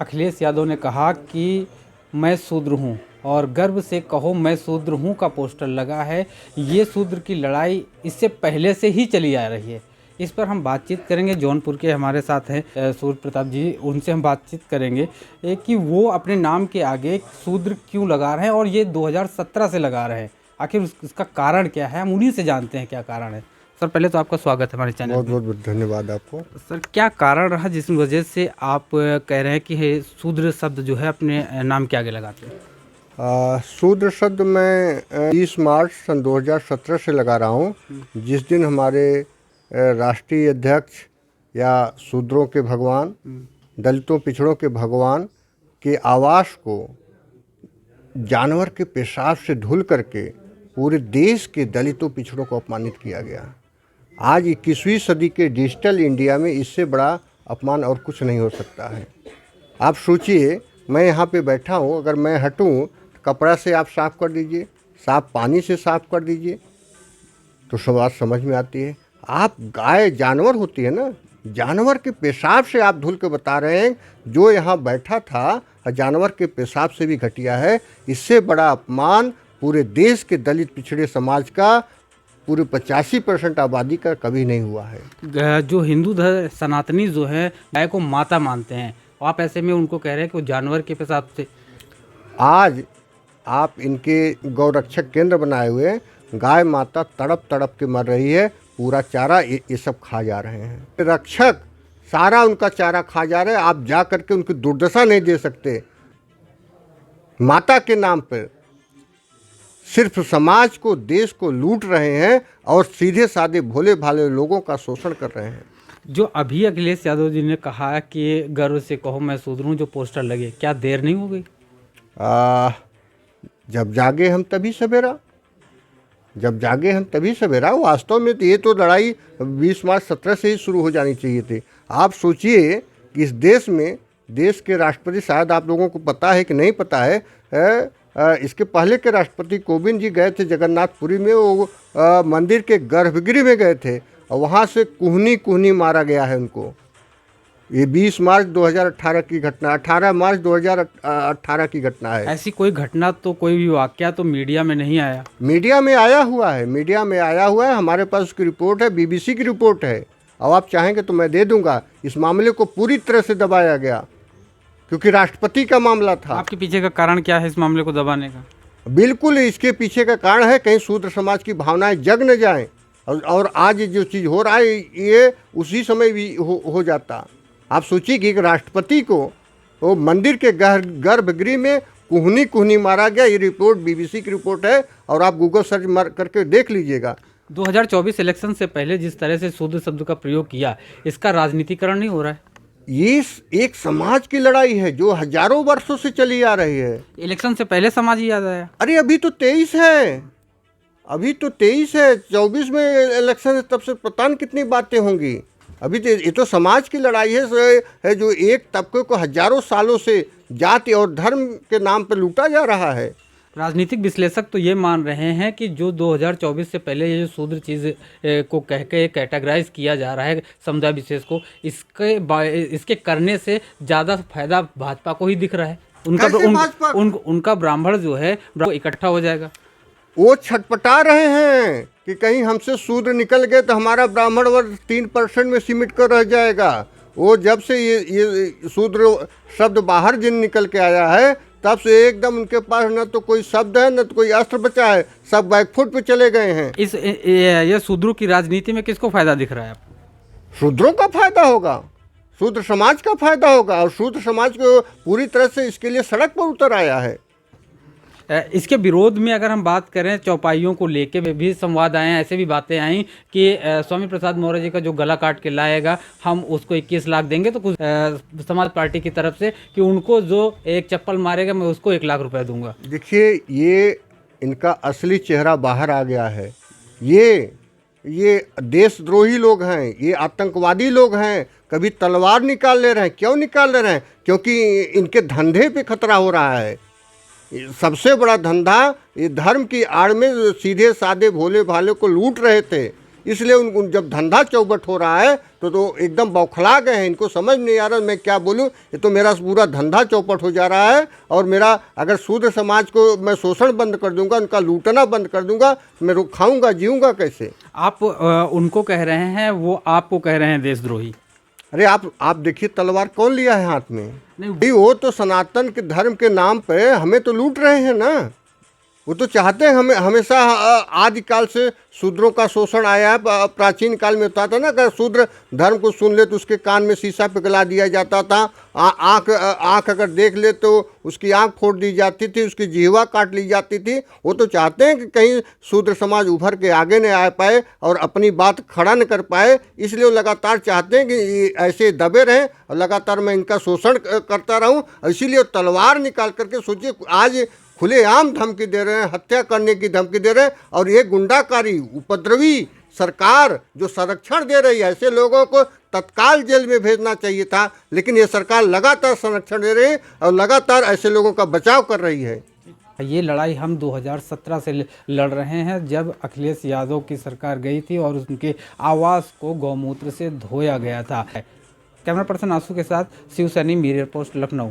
अखिलेश यादव ने कहा कि मैं शूद्र हूं और गर्व से कहो मैं शूद्र हूं का पोस्टर लगा है। ये शूद्र की लड़ाई इससे पहले से ही चली आ रही है। इस पर हम बातचीत करेंगे। जौनपुर के हमारे साथ हैं सूर्य प्रताप जी, उनसे हम बातचीत करेंगे कि वो अपने नाम के आगे शूद्र क्यों लगा रहे हैं और ये 2017 से लगा रहे हैं। आखिर उसका कारण क्या है, हम उन्हीं से जानते हैं क्या कारण है। सर पहले तो आपका स्वागत है हमारे चैनल में। बहुत बहुत धन्यवाद आपको। सर क्या कारण रहा जिस वजह से आप कह रहे हैं कि शूद्र शब्द जो है अपने नाम के आगे लगाते हैं? शूद्र शब्द मैं 30 मार्च सन 2017 से लगा रहा हूँ, जिस दिन हमारे राष्ट्रीय अध्यक्ष या शूद्रों के भगवान, दलितों पिछड़ों के भगवान के आवास को जानवर के पेशाब से धुल करके पूरे देश के दलितों पिछड़ों को अपमानित किया गया। आज 21वीं सदी के डिजिटल इंडिया में इससे बड़ा अपमान और कुछ नहीं हो सकता है। आप सोचिए, मैं यहाँ पे बैठा हूँ, अगर मैं हटूँ कपड़ा से आप साफ़ कर दीजिए, साफ पानी से साफ़ कर दीजिए, तो सब बात समझ में आती है। आप गाय जानवर होती है ना, जानवर के पेशाब से आप धुल के बता रहे हैं जो यहाँ बैठा था जानवर के पेशाब से भी घटिया है। इससे बड़ा अपमान पूरे देश के दलित पिछड़े समाज का, पूरे 85% आबादी का कभी नहीं हुआ है। जो हिंदू सनातनी जो है गाय को माता मानते हैं, आप ऐसे में उनको कह रहे हैं कि वो जानवर के पेशाब से। आज आप इनके गौरक्षक केंद्र बनाए हुए हैं, गाय माता तड़प तड़प के मर रही है, पूरा चारा ये सब खा जा रहे हैं। रक्षक सारा उनका चारा खा जा रहे हैं, आप जा करके उनकी दुर्दशा नहीं दे सकते। माता के नाम पर सिर्फ समाज को, देश को लूट रहे हैं और सीधे साधे भोले भाले लोगों का शोषण कर रहे हैं। जो अभी अखिलेश यादव जी ने कहा कि गर्व से कहो मैं शूद्र हूं, जो पोस्टर लगे, क्या देर नहीं हो गई? जब जागे हम तभी सवेरा, जब जागे हम तभी सवेरा। वास्तव में तो ये तो लड़ाई 20 मार्च 17 से ही शुरू हो जानी चाहिए थी। आप सोचिए कि इस देश में, देश के राष्ट्रपति, शायद आप लोगों को पता है कि नहीं पता है, इसके पहले के राष्ट्रपति कोविंद जी गए थे जगन्नाथपुरी में, वो मंदिर के गर्भगृह में गए थे और वहाँ से कुहनी कुहनी मारा गया है उनको। ये 20 मार्च 2018 की घटना, 18 मार्च 2018 की घटना है। ऐसी कोई घटना तो, कोई भी वाकया तो मीडिया में नहीं आया? मीडिया में आया हुआ है, मीडिया में आया हुआ है। हमारे पास उसकी रिपोर्ट है, BBC की रिपोर्ट है, और आप चाहेंगे तो मैं दे दूंगा। इस मामले को पूरी तरह से दबाया गया क्योंकि राष्ट्रपति का मामला था। आपके पीछे का कारण क्या है इस मामले को दबाने का? बिल्कुल इसके पीछे का कारण है कहीं शूद्र समाज की भावनाएं जग न जाएं, और आज जो चीज़ हो रहा है ये उसी समय भी हो जाता। आप सोचिए कि एक राष्ट्रपति को वो मंदिर के गर्भगृह में कुहनी कुहनी मारा गया। ये रिपोर्ट BBC की रिपोर्ट है और आप गूगल सर्च करके देख लीजिएगा। 2024 इलेक्शन से पहले जिस तरह से शूद्र शब्द का प्रयोग किया, इसका राजनीतिकरण नहीं हो रहा है? ये एक समाज की लड़ाई है जो हजारों वर्षों से चली आ रही है। इलेक्शन से पहले समाज ही याद आया? अरे अभी तो 23 है, अभी तो 23 है, 24 में इलेक्शन है, तब से पता नहीं कितनी बातें होंगी। अभी तो ये तो समाज की लड़ाई है जो एक तबके को हजारों सालों से जाति और धर्म के नाम पर लूटा जा रहा है। राजनीतिक विश्लेषक तो ये मान रहे हैं कि जो 2024 से पहले ये जो शूद्र चीज़ को कह के कैटेगराइज किया जा रहा है समुदाय विशेष को, इसके करने से ज़्यादा फायदा भाजपा को ही दिख रहा है। उनका ब्राह्मण जो है इकट्ठा हो जाएगा। वो छटपटा रहे हैं कि कहीं हमसे शूद्र निकल गए तो हमारा ब्राह्मण वर्ग 3% में सिमट कर रह जाएगा। वो जब से ये शूद्र शब्द बाहर जिन निकल के आया है, तब से एकदम उनके पास न तो कोई शब्द है न तो कोई अस्त्र बचा है, सब बैकफुट पे चले गए हैं। ये शूद्रों की राजनीति में किसको फायदा दिख रहा है आपको? शूद्रों का फायदा होगा, शूद्र समाज का फायदा होगा, और शूद्र समाज को पूरी तरह से इसके लिए सड़क पर उतर आया है। इसके विरोध में अगर हम बात करें, चौपाइयों को लेके भी संवाद आए हैं, ऐसे भी बातें आई कि स्वामी प्रसाद मौर्य जी का जो गला काट के लाएगा हम उसको 21 लाख देंगे, तो कुछ समाज पार्टी की तरफ से कि उनको जो एक चप्पल मारेगा मैं उसको 1 लाख रुपए दूंगा। देखिए, ये इनका असली चेहरा बाहर आ गया है। ये देशद्रोही लोग हैं, ये आतंकवादी लोग हैं। कभी तलवार निकाल ले रहे हैं। क्यों निकाल ले रहे हैं? क्योंकि इनके धंधे पे खतरा हो रहा है। सबसे बड़ा धंधा ये धर्म की आड़ में सीधे साधे भोले भाले को लूट रहे थे। इसलिए उन जब धंधा चौपट हो रहा है तो एकदम बौखला गए हैं। इनको समझ नहीं आ रहा मैं क्या बोलूं, ये तो मेरा पूरा धंधा चौपट हो जा रहा है। और मेरा अगर शूद्र समाज को मैं शोषण बंद कर दूंगा, उनका लूटना बंद कर दूंगा, मैं खाऊंगा जीऊंगा कैसे? आप उनको कह रहे हैं, वो आपको कह रहे हैं देशद्रोही। अरे आप देखिए तलवार कौन लिया है हाथ में? नहीं, भाई वो तो सनातन के धर्म के नाम पे हमें तो लूट रहे हैं ना। वो तो चाहते हैं हमें हमेशा आदिकाल से शूद्रों का शोषण आया है। प्राचीन काल में होता था ना, अगर शूद्र धर्म को सुन ले तो उसके कान में शीशा पिघला दिया जाता था। आँख अगर देख ले तो उसकी आँख फोड़ दी जाती थी, उसकी जिह्वा काट ली जाती थी। वो तो चाहते हैं कि कहीं शूद्र समाज उभर के आगे न आ पाए और अपनी बात खड़ा न कर पाए, इसलिए वो लगातार चाहते हैं कि ऐसे दबे रहें और लगातार मैं इनका शोषण करता रहूं। इसीलिए तलवार निकाल करके सोचिए आज खुलेआम धमकी दे रहे हैं, हत्या करने की धमकी दे रहे हैं। और ये गुंडाकारी उपद्रवी सरकार जो संरक्षण दे रही है, ऐसे लोगों को तत्काल जेल में भेजना चाहिए था, लेकिन ये सरकार लगातार संरक्षण दे रही है और लगातार ऐसे लोगों का बचाव कर रही है। ये लड़ाई हम 2017 से लड़ रहे हैं, जब अखिलेश यादव की सरकार गई थी और उनके आवास को गौमूत्र से धोया गया था। कैमरा पर्सन आंसू के साथ शिव सैनी, मिरर पोस्ट, लखनऊ।